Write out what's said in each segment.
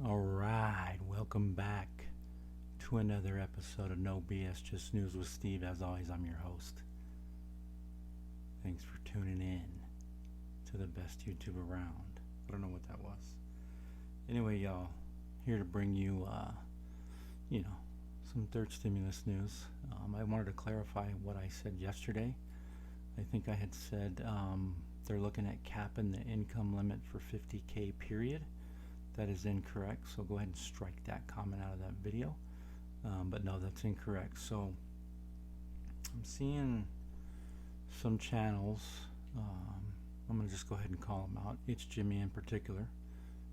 Alright, welcome back to another episode of No BS Just News with Steve. As always, I'm your host. Thanks for tuning in to the best YouTube around. I don't know what that was. Anyway, y'all, here to bring you, some third stimulus news. I wanted to clarify what I said yesterday. I think I had said they're looking at capping the income limit for 50K period. That is incorrect, so go ahead and strike that comment out of that video. But no, that's incorrect. So I'm seeing some channels. I'm going to just go ahead and call them out. It's Jimmy in particular.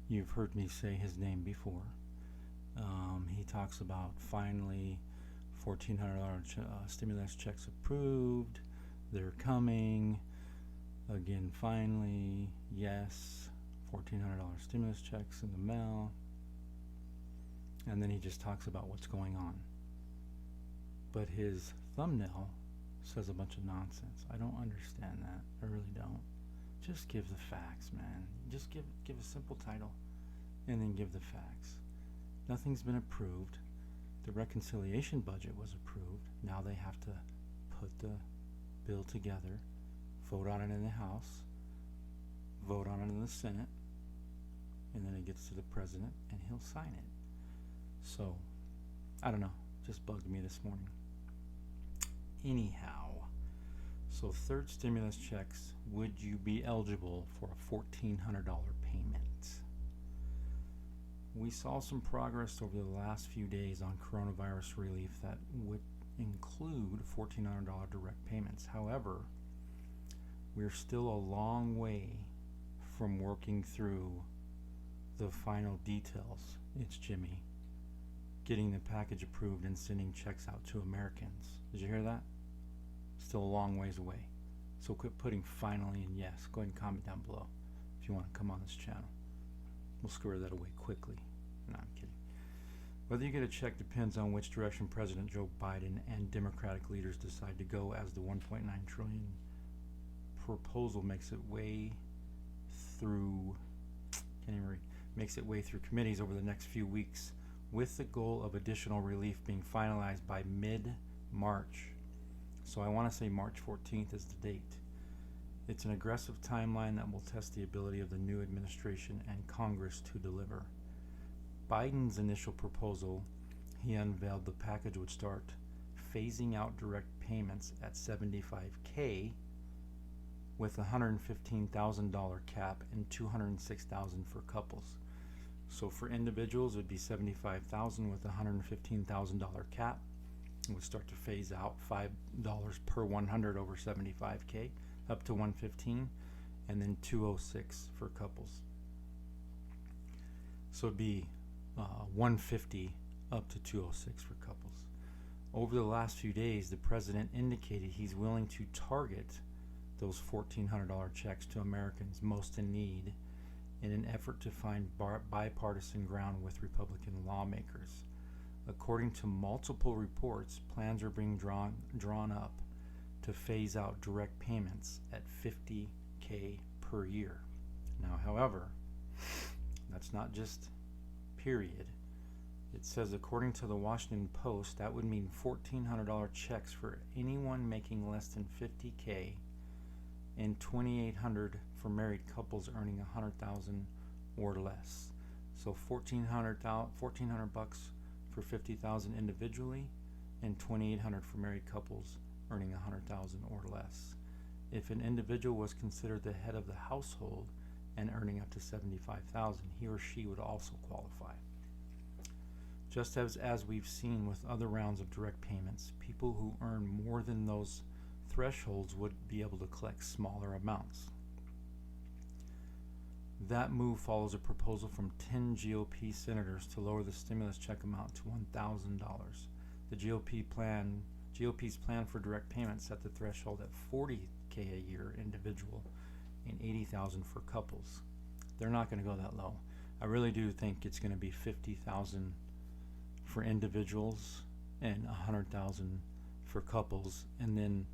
You've heard me say his name before. He talks about finally $1,400 stimulus checks approved. They're coming. Again, finally, yes. $1,400 stimulus checks in the mail. And then he just talks about what's going on. But his thumbnail says a bunch of nonsense. I don't understand that. I really don't. Just give the facts, man. Just give a simple title and then give the facts. Nothing's been approved. The reconciliation budget was approved. Now they have to put the bill together, vote on it in the House, vote on it in the Senate, and then it gets to the president and he'll sign it. So, I don't know, just bugged me this morning. Anyhow, so third stimulus checks, would you be eligible for a $1,400 payment? We saw some progress over the last few days on coronavirus relief that would include $1,400 direct payments. However, we're still a long way from working through the final details. It's Jimmy getting the package approved and sending checks out to Americans. Did you hear that? Still a long ways away. So quit putting finally and yes. Go ahead and comment down below if you want to come on this channel. We'll square that away quickly. No, I'm kidding. Whether you get a check depends on which direction President Joe Biden and Democratic leaders decide to go, as the $1.9 trillion proposal makes its way through committees over the next few weeks, with the goal of additional relief being finalized by mid-March. So I want to say March 14th is the date. It's an aggressive timeline that will test the ability of the new administration and Congress to deliver. Biden's initial proposal, he unveiled the package would start phasing out direct payments at $75K with a $115,000 cap and $206,000 for couples. So for individuals, it would be $75,000 with a $115,000 cap. It would start to phase out $5 per 100 over $75K up to $115, and then $206 for couples. So it'd be $150 up to $206 for couples. Over the last few days, the president indicated he's willing to target those $1,400 checks to Americans most in need in an effort to find bipartisan ground with Republican lawmakers. According to multiple reports, plans are being drawn up to phase out direct payments at $50K per year. Now, however, that's not just period. It says, according to the Washington Post, that would mean $1,400 checks for anyone making less than $50K and $2,800 for married couples earning $100,000 or less. So $1,400 bucks for $50,000 individually, and $2,800 for married couples earning $100,000 or less. If an individual was considered the head of the household and earning up to $75,000, he or she would also qualify. Just as we've seen with other rounds of direct payments, people who earn more than those thresholds would be able to collect smaller amounts. That move follows a proposal from 10 GOP senators to lower the stimulus check amount to $1,000. The GOP's plan for direct payments set the threshold at $40K a year individual and $80,000 for couples. They're not going to go that low. I really do think it's going to be $50,000 for individuals and $100,000 for couples, and then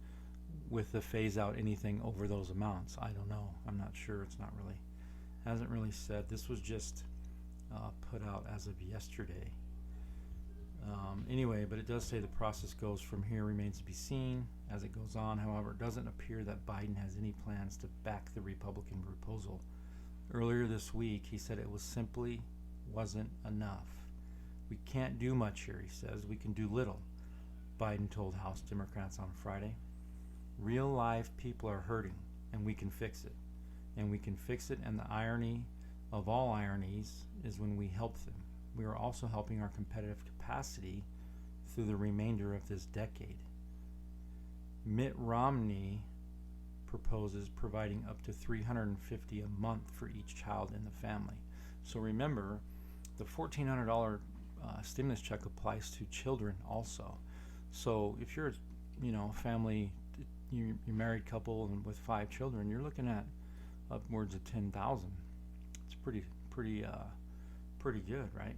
with the phase out anything over those amounts. I don't know. I'm not sure. It's not really, hasn't really said. This was just put out as of yesterday. Anyway, but it does say the process goes from here remains to be seen as it goes on. However, it doesn't appear that Biden has any plans to back the Republican proposal. Earlier this week, he said it was simply wasn't enough. We can't do much here, he says. We can do little, Biden told House Democrats on Friday. Real live people are hurting, and we can fix it. And we can fix it, and the irony of all ironies is when we help them. We are also helping our competitive capacity through the remainder of this decade. Mitt Romney proposes providing up to $350 a month for each child in the family. So remember, the $1,400 stimulus check applies to children also. So if you're, a family, you're a married couple and with 5 children, you're looking at upwards of $10,000. It's pretty good, right?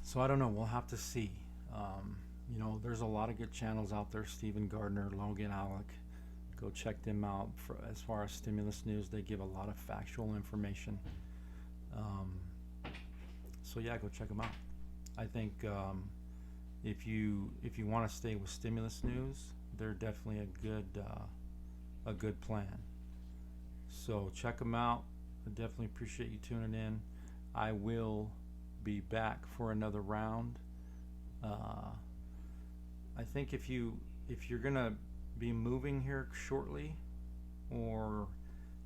So I don't know. We'll have to see. There's a lot of good channels out there. Stephen Gardner, Logan Alec. Go check them out. As far as stimulus news, they give a lot of factual information. So yeah, go check them out. I think if you want to stay with stimulus news, they're definitely a good plan. So check them out. I definitely appreciate you tuning in. I will be back for another round. I think if you're gonna be moving here shortly or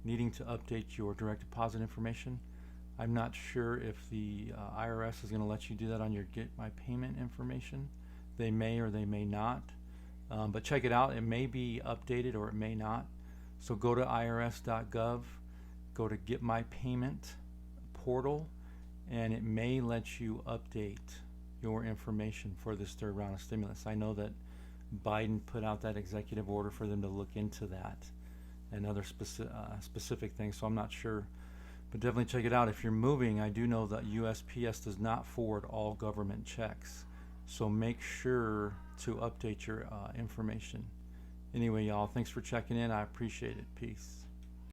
needing to update your direct deposit information, I'm not sure if the IRS is going to let you do that on your Get My Payment information. They may or they may not, but check it out. It may be updated or it may not. So go to irs.gov, go to Get My Payment portal, and it may let you update your information for this third round of stimulus. I know that Biden put out that executive order for them to look into that and other specific things, so I'm not sure. But definitely check it out. If you're moving, I do know that USPS does not forward all government checks, so make sure to update your information. Anyway, y'all, thanks for checking in. I appreciate it. Peace.